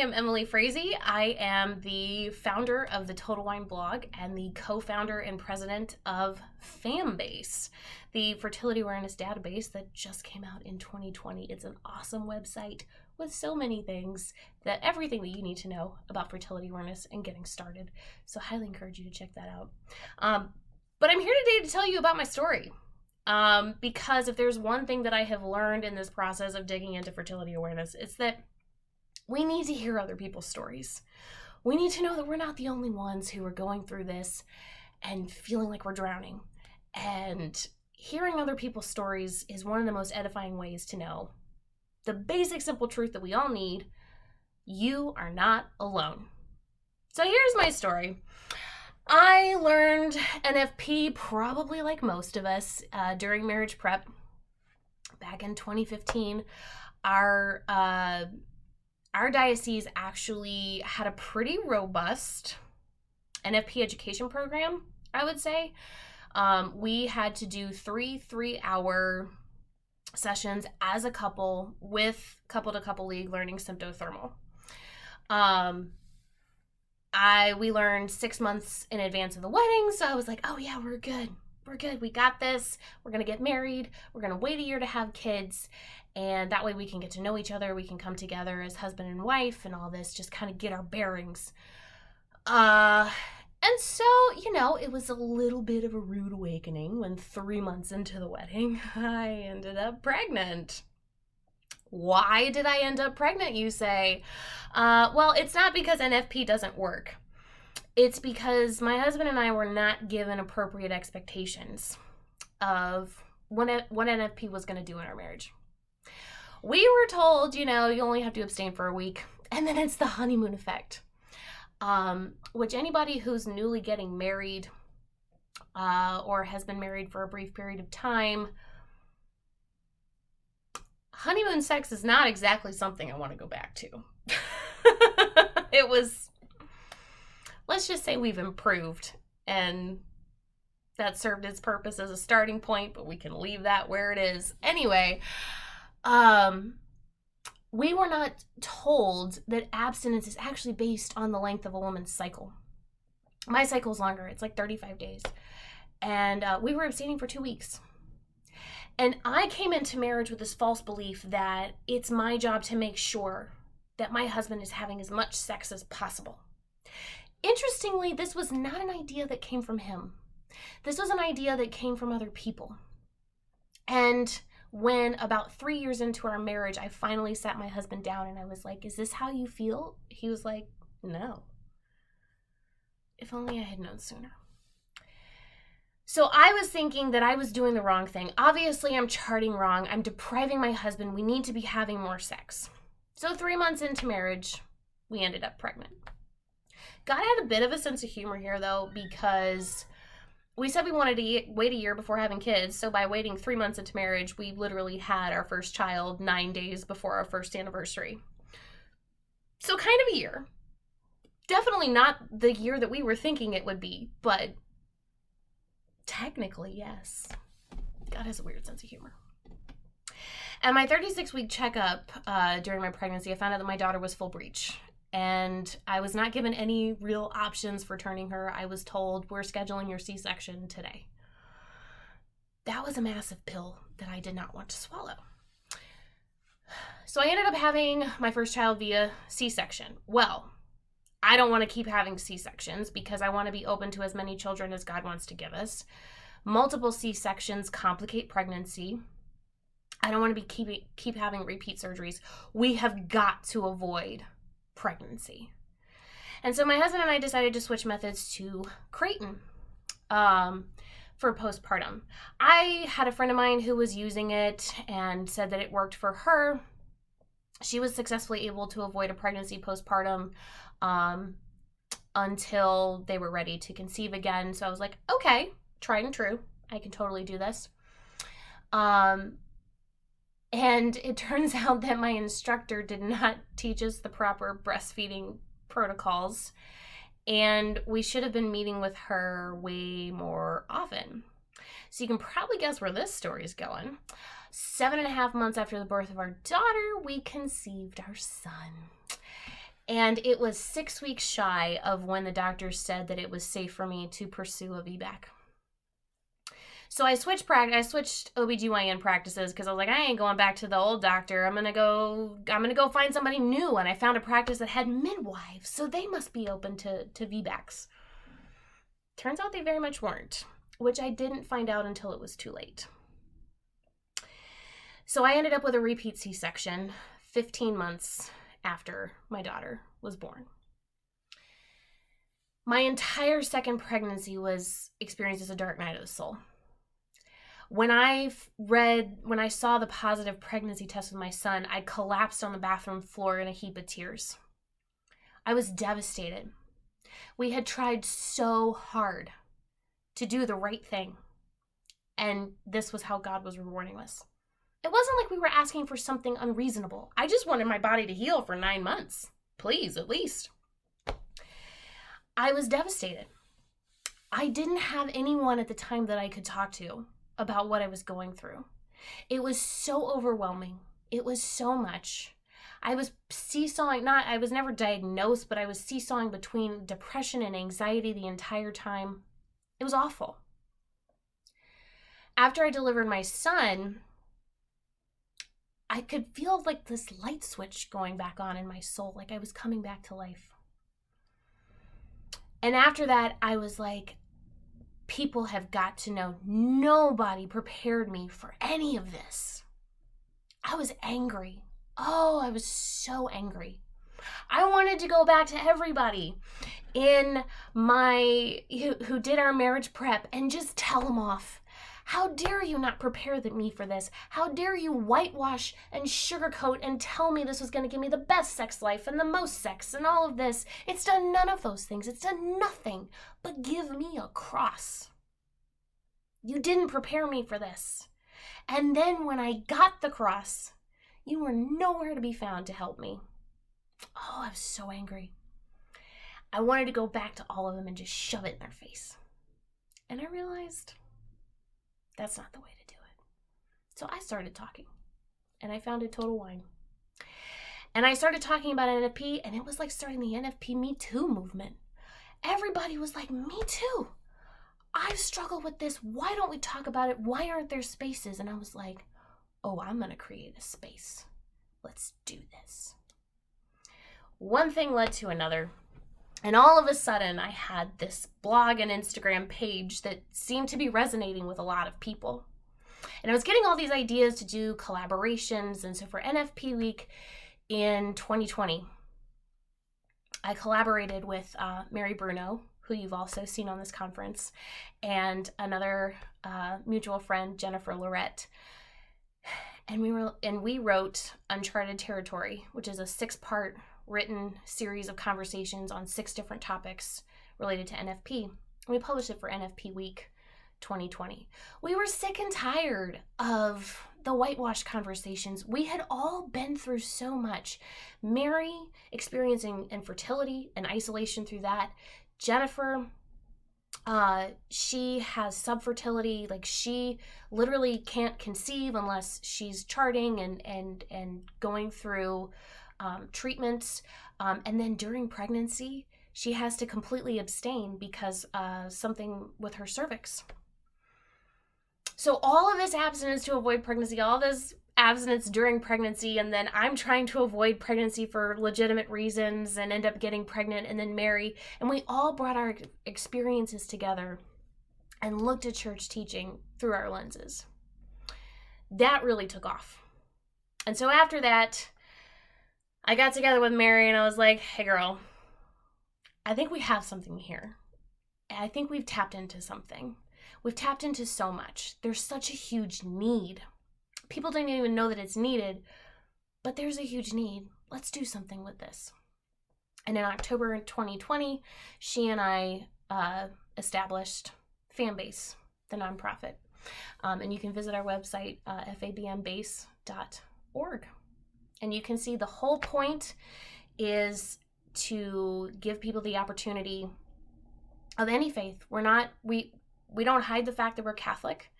am Emily Frase. I am the founder of the 𝗕𝗁𝗴𝗶𝗶 blog and the co-founder and president of FAmBase, the fertility awareness database that just came out in 2020. It's an awesome website with so many things, everything that you need to know about fertility awareness and getting started. So I highly encourage you to check that out. But I'm here today to tell you about my story. Because if there's one thing that I have learned in this process of digging into fertility awareness, it's that we need to hear other people's stories. We need to know that we're not the only ones who are going through this and feeling like we're drowning. And hearing other people's stories is one of the most edifying ways to know the basic simple truth that we all need: you are not alone. So here's my story. I learned NFP probably like most of us during marriage prep back in 2015. Our diocese actually had a pretty robust NFP education program, I would say. We had to do three-hour sessions as a couple with couple-to-couple league learning symptothermal. We learned 6 months in advance of the wedding, so I was like, oh yeah, we're good. We're good. We got this. We're going to get married. We're going to wait a year to have kids. And that way we can get to know each other. We can come together as husband and wife and all this, just kind of get our bearings. And so, it was a little bit of a rude awakening when 3 months into the wedding, I ended up pregnant. Why did I end up pregnant, you say? Well, it's not because NFP doesn't work. It's because my husband and I were not given appropriate expectations of what NFP was going to do in our marriage. We were told, you only have to abstain for a week, and then it's the honeymoon effect, which anybody who's newly getting married or has been married for a brief period of time, honeymoon sex is not exactly something I want to go back to. Let's just say we've improved, and that served its purpose as a starting point, but we can leave that where it is. Anyway, we were not told that abstinence is actually based on the length of a woman's cycle. My cycle is longer. It's like 35 days. And we were abstaining for 2 weeks. And I came into marriage with this false belief that it's my job to make sure that my husband is having as much sex as possible. Interestingly, this was not an idea that came from him. This was an idea that came from other people. And when about 3 years into our marriage, I finally sat my husband down and I was like, is this how you feel? He was like, no. If only I had known sooner. So I was thinking that I was doing the wrong thing. Obviously, I'm charting wrong. I'm depriving my husband. We need to be having more sex. So 3 months into marriage, we ended up pregnant. God had a bit of a sense of humor here, though, because we said we wanted to wait a year before having kids. So by waiting 3 months into marriage, we literally had our first child 9 days before our first anniversary. So kind of a year. Definitely not the year that we were thinking it would be, but technically, yes. God has a weird sense of humor. At my 36-week checkup during my pregnancy, I found out that my daughter was full breech. And I was not given any real options for turning her. I was told, we're scheduling your C-section today. That was a massive pill that I did not want to swallow. So I ended up having my first child via C-section. Well, I don't want to keep having C-sections because I want to be open to as many children as God wants to give us. Multiple C-sections complicate pregnancy. I don't want to be keep having repeat surgeries. We have got to avoid pregnancy. And so my husband and I decided to switch methods to Creighton for postpartum. I had a friend of mine who was using it and said that it worked for her. She was successfully able to avoid a pregnancy postpartum until they were ready to conceive again. So I was like, okay, tried and true. I can totally do this. And it turns out that my instructor did not teach us the proper breastfeeding protocols, and we should have been meeting with her way more often. So you can probably guess where this story is going. 7.5 months after the birth of our daughter, we conceived our son. And it was 6 weeks shy of when the doctor said that it was safe for me to pursue a VBAC. So I switched OBGYN practices because I was like, I ain't going back to the old doctor. I'm gonna go find somebody new. And I found a practice that had midwives, so they must be open to VBACs. Turns out they very much weren't, which I didn't find out until it was too late. So I ended up with a repeat C-section 15 months after my daughter was born. My entire second pregnancy was experienced as a dark night of the soul. When I saw the positive pregnancy test with my son, I collapsed on the bathroom floor in a heap of tears. I was devastated. We had tried so hard to do the right thing, and this was how God was rewarding us. It wasn't like we were asking for something unreasonable. I just wanted my body to heal for 9 months. Please, at least. I was devastated. I didn't have anyone at the time that I could talk to about what I was going through. It was so overwhelming. It was so much. I was seesawing, I was never diagnosed, but I was seesawing between depression and anxiety the entire time. It was awful. After I delivered my son, I could feel like this light switch going back on in my soul, like I was coming back to life. And after that, I was like, people have got to know nobody prepared me for any of this. I was angry. Oh, I was so angry. I wanted to go back to everybody who did our marriage prep and just tell them off. How dare you not prepare me for this? How dare you whitewash and sugarcoat and tell me this was going to give me the best sex life and the most sex and all of this? It's done none of those things. It's done nothing but give me a cross. You didn't prepare me for this. And then when I got the cross, you were nowhere to be found to help me. Oh, I was so angry. I wanted to go back to all of them and just shove it in their face. And I realized that's not the way to do it. So I started talking, and I founded 𝗘𝗁. And I started talking about NFP, and it was like starting the NFP Me Too movement. Everybody was like, me too. I've struggled with this. Why don't we talk about it? Why aren't there spaces? And I was like, oh, I'm going to create a space. Let's do this. One thing led to another. And all of a sudden, I had this blog and Instagram page that seemed to be resonating with a lot of people. And I was getting all these ideas to do collaborations. And so for NFP Week in 2020, I collaborated with Mary Bruno, who you've also seen on this conference, and another mutual friend, Jennifer Lorette. And we wrote Uncharted Territory, which is a 6-part written series of conversations on 6 different topics related to NFP. And we published it for NFP Week 2020. We were sick and tired of the whitewash conversations. We had all been through so much. Mary experiencing infertility and isolation through that. Jennifer, she has subfertility. Like, she literally can't conceive unless she's charting and going through treatments. And then during pregnancy, she has to completely abstain because something with her cervix. So all of this abstinence to avoid pregnancy, all this abstinence during pregnancy, and then I'm trying to avoid pregnancy for legitimate reasons and end up getting pregnant, and then Mary, and we all brought our experiences together and looked at church teaching through our lenses. That really took off. And so after that, I got together with Mary and I was like, hey girl, I think we have something here. I think we've tapped into something. We've tapped into so much. There's such a huge need. People don't even know that it's needed, but there's a huge need. Let's do something with this. And in October 2020, she and I established FAbM, the nonprofit. And you can visit our website, FAbM-base.org. And you can see the whole point is to give people the opportunity of any faith. We don't hide the fact that we're Catholic,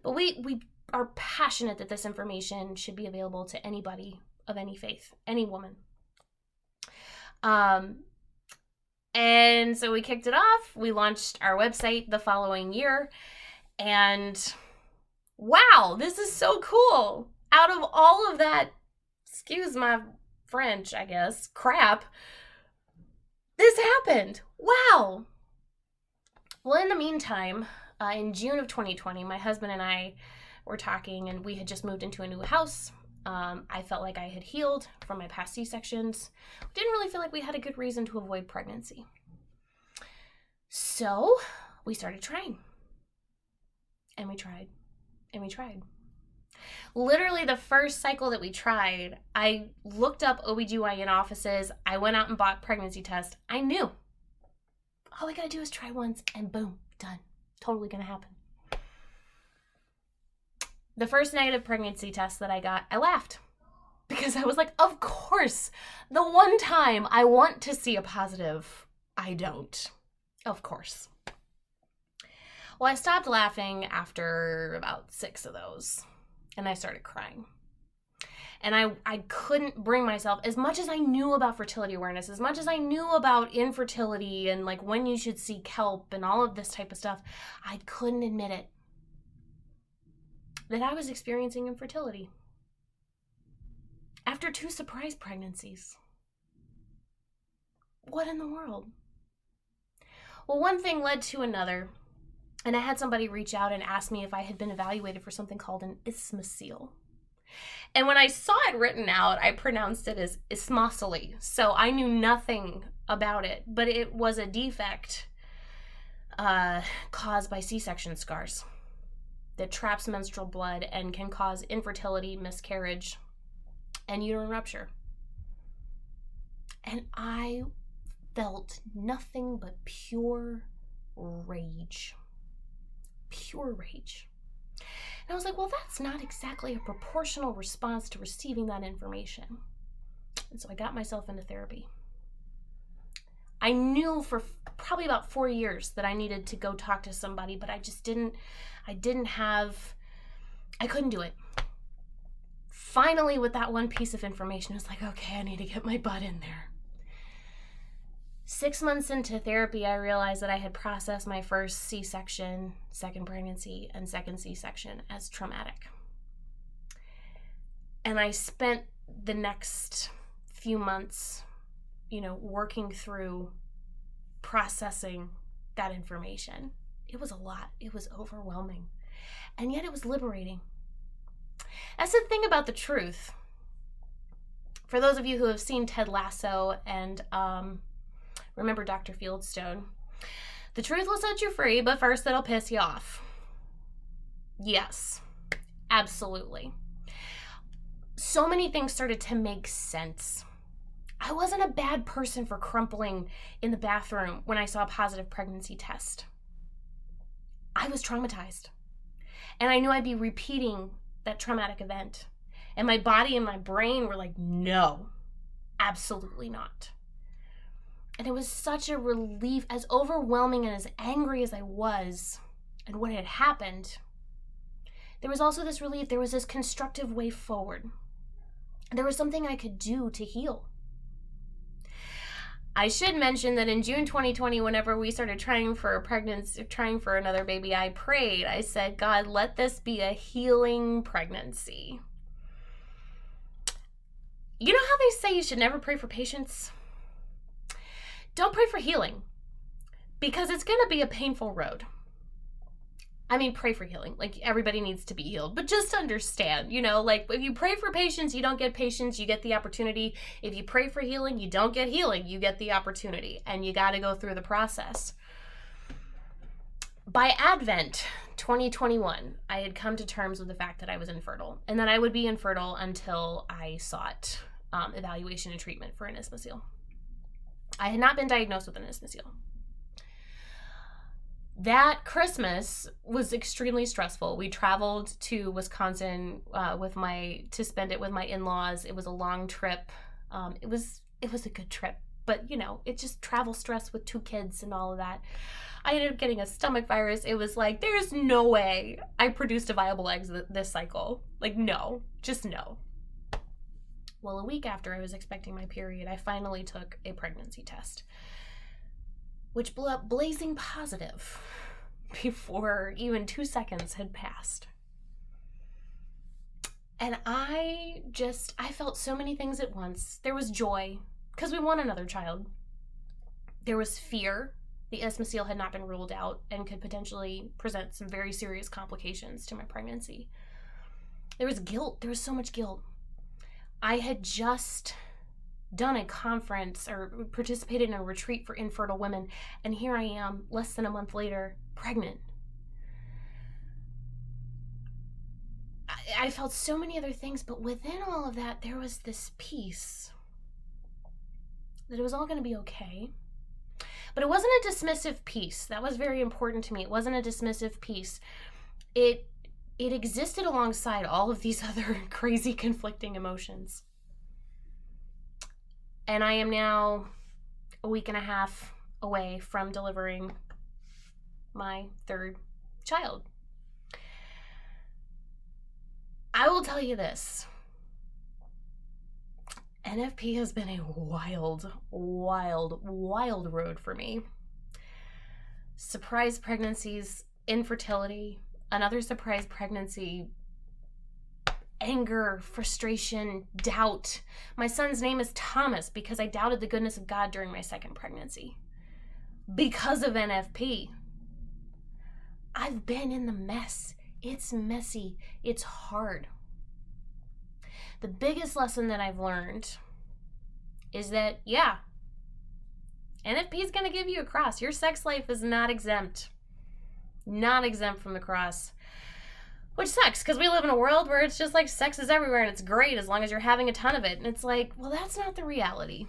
but we are passionate that this information should be available to anybody of any faith, any woman. And so we kicked it off. We launched our website the following year. And wow, this is so cool. Out of all of that, excuse my French, I guess, crap, this happened. Wow. Well, in the meantime, in June of 2020, my husband and I were talking, and we had just moved into a new house. I felt like I had healed from my past C-sections. Didn't really feel like we had a good reason to avoid pregnancy. So we started trying. And we tried. And we tried. Literally the first cycle that we tried, I looked up OBGYN offices. I went out and bought pregnancy tests. I knew. All we gotta do is try once and boom, done. Totally gonna happen. The first negative pregnancy test that I got, I laughed because I was like, of course, the one time I want to see a positive, I don't. Of course. Well, I stopped laughing after about 6 of those, and I started crying. And I couldn't bring myself, as much as I knew about fertility awareness, as much as I knew about infertility and like when you should see 𝗕𝗄 and all of this type of stuff, I couldn't admit it. That I was experiencing infertility after 2 surprise pregnancies. What in the world? Well, one thing led to another, and I had somebody reach out and ask me if I had been evaluated for something called an 𝗕𝗫𝗄𝐴. And when I saw it written out, I pronounced it as 𝗕𝗫𝗄𝐴. So I knew nothing about it, but it was a defect caused by C-section scars that traps menstrual blood and can cause infertility, miscarriage, and uterine rupture. And I felt nothing but pure rage. Pure rage. And I was like, well, that's not exactly a proportional response to receiving that information. And so I got myself into therapy. I knew for probably about 4 years that I needed to go talk to somebody, but I couldn't do it. Finally, with that one piece of information, I was like, okay, I need to get my butt in there. 6 months into therapy, I realized that I had processed my first C-section, second pregnancy, and second C-section as traumatic. And I spent the next few months, working through processing that information. It was a lot. It was overwhelming. And yet it was liberating. That's the thing about the truth. For those of you who have seen Ted Lasso and remember Dr. Fieldstone, the truth will set you free, but first it'll piss you off. Yes, absolutely. So many things started to make sense. I wasn't a bad person for crumpling in the bathroom when I saw a positive pregnancy test. I was traumatized. And I knew I'd be repeating that traumatic event. And my body and my brain were like, no, absolutely not. And it was such a relief, as overwhelming and as angry as I was and what had happened. There was also this relief. There was this constructive way forward. There was something I could do to heal. I should mention that in June 2020, whenever we started trying for another baby, I prayed. I said, God, let this be a healing pregnancy. You know how they say you should never pray for patience? Don't pray for healing, because it's going to be a painful road. I mean, pray for healing. Like, everybody needs to be healed. But just understand, like, if you pray for patience, you don't get patience, you get the opportunity. If you pray for healing, you don't get healing, you get the opportunity. And you got to go through the process. By Advent 2021, I had come to terms with the fact that I was infertile. And that I would be infertile until I sought evaluation and treatment for an 𝗕𝗫𝗄𝐴. I had not been diagnosed with an 𝗕𝗫𝗄𝐴. That Christmas was extremely stressful. We traveled to Wisconsin to spend it with my in-laws. It was a long trip. It was a good trip, but it's just travel stress with 2 kids and all of that. I ended up getting a stomach virus. It was like, there's no way I produced a viable egg this cycle. Like, no, just no. Well, a week after I was expecting my period, I finally took a pregnancy test, which blew up blazing positive before even 2 seconds had passed. And I felt so many things at once. There was joy, because we want another child. There was fear. The 𝗕𝗁𝗔 had not been ruled out and could potentially present some very serious complications to my pregnancy. There was guilt. There was so much guilt. I had just done a conference or participated in a retreat for infertile women, and here I am, less than a month later, pregnant. I felt so many other things, but within all of that, there was this peace that it was all going to be okay. But it wasn't a dismissive peace. That was very important to me. It wasn't a dismissive peace. It existed alongside all of these other crazy conflicting emotions. And I am now a week and a half away from delivering my third child. I will tell you this. NFP has been a wild, wild, wild road for me. Surprise pregnancies, infertility, another surprise pregnancy, anger, frustration, doubt. My son's name is Thomas because I doubted the goodness of God during my second pregnancy. Because of NFP. I've been in the mess. It's messy. It's hard. The biggest lesson that I've learned is that, yeah, NFP is going to give you a cross. Your sex life is not exempt. Not exempt from the cross. Which sucks, because we live in a world where it's just like sex is everywhere and it's great as long as you're having a ton of it. And it's like, well, that's not the reality.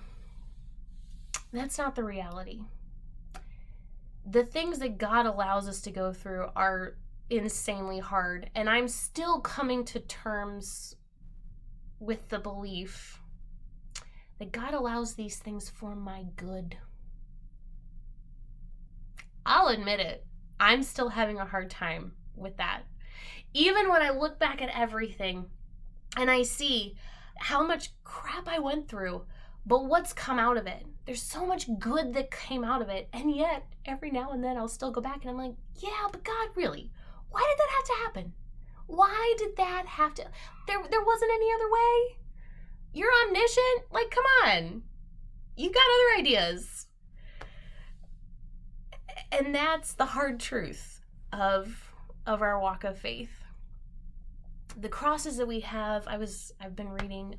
That's not the reality. The things that God allows us to go through are insanely hard. And I'm still coming to terms with the belief that God allows these things for my good. I'll admit it. I'm still having a hard time with that. Even when I look back at everything and I see how much crap I went through, but what's come out of it. There's so much good that came out of it. And yet, every now and then I'll still go back and I'm like, yeah, but God, really? Why did that have to happen? Why did that have to? There wasn't any other way? You're omniscient? Like, come on. You've got other ideas. And that's the hard truth of our walk of faith. The crosses that we have, I've been reading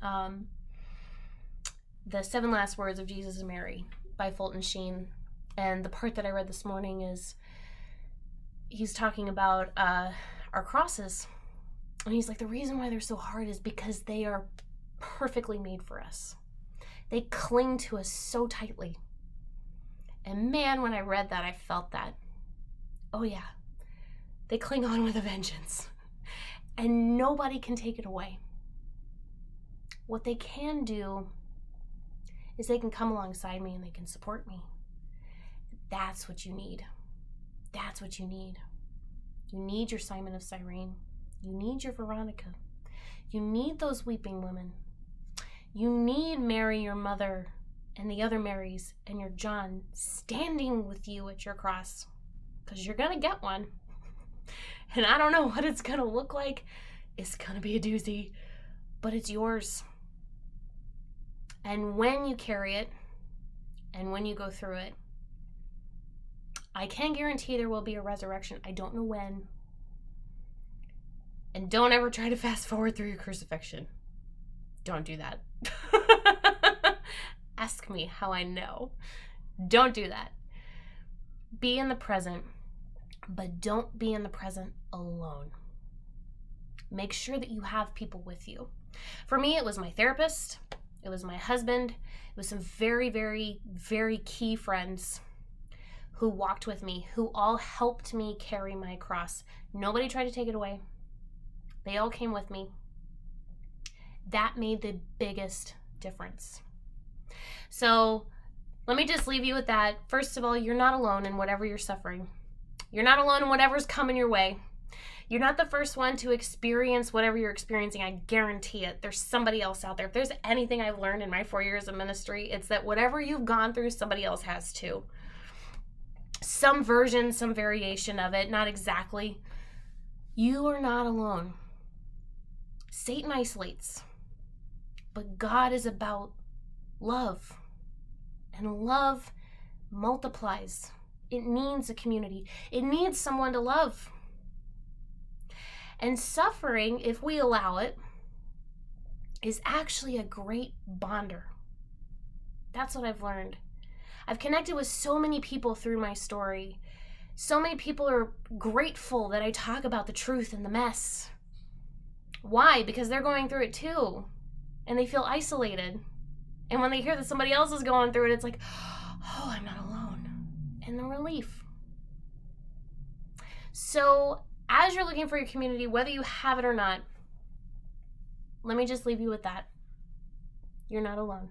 The 7 Last Words of Jesus and Mary by 𝗙𝗁𝗂. And the part that I read this morning is he's talking about our crosses. And he's like, the reason why they're so hard is because they are perfectly made for us. They cling to us so tightly. And man, when I read that, I felt that. Oh yeah, they cling on with a vengeance. And nobody can take it away. What they can do is they can come alongside me and they can support me. That's what you need. That's what you need. You need your Simon of Cyrene. You need your Veronica. You need those weeping women. You need Mary, your mother, and the other Marys, and your John standing with you at your cross. Because you're going to get one. And I don't know what it's going to look like. It's going to be a doozy. But it's yours. And when you carry it, and when you go through it, I can guarantee there will be a resurrection. I don't know when. And don't ever try to fast forward through your crucifixion. Don't do that. Ask me how I know. Don't do that. Be in the present, but don't be in the present alone. Make sure that you have people with you. For me, it was my therapist. It was my husband. It was some very, very, very key friends who walked with me, who all helped me carry my cross. Nobody tried to take it away. They all came with me. That made the biggest difference. So let me just leave you with that. First of all, you're not alone in whatever you're suffering. You're not alone in whatever's coming your way. You're not the first one to experience whatever you're experiencing. I guarantee it. There's somebody else out there. If there's anything I've learned in my 4 years of ministry, it's that whatever you've gone through, somebody else has too. Some version, some variation of it, not exactly. You are not alone. Satan isolates, but God is about love, and love multiplies. It needs a community. It needs someone to love. And suffering, if we allow it, is actually a great bonder. That's what I've learned. I've connected with so many people through my story. So many people are grateful that I talk about the truth and the mess. Why? Because they're going through it too, and they feel isolated. And when they hear that somebody else is going through it, it's like, oh, I'm not alone. And the relief. So as you're looking for your community, whether you have it or not, let me just leave you with that. You're not alone.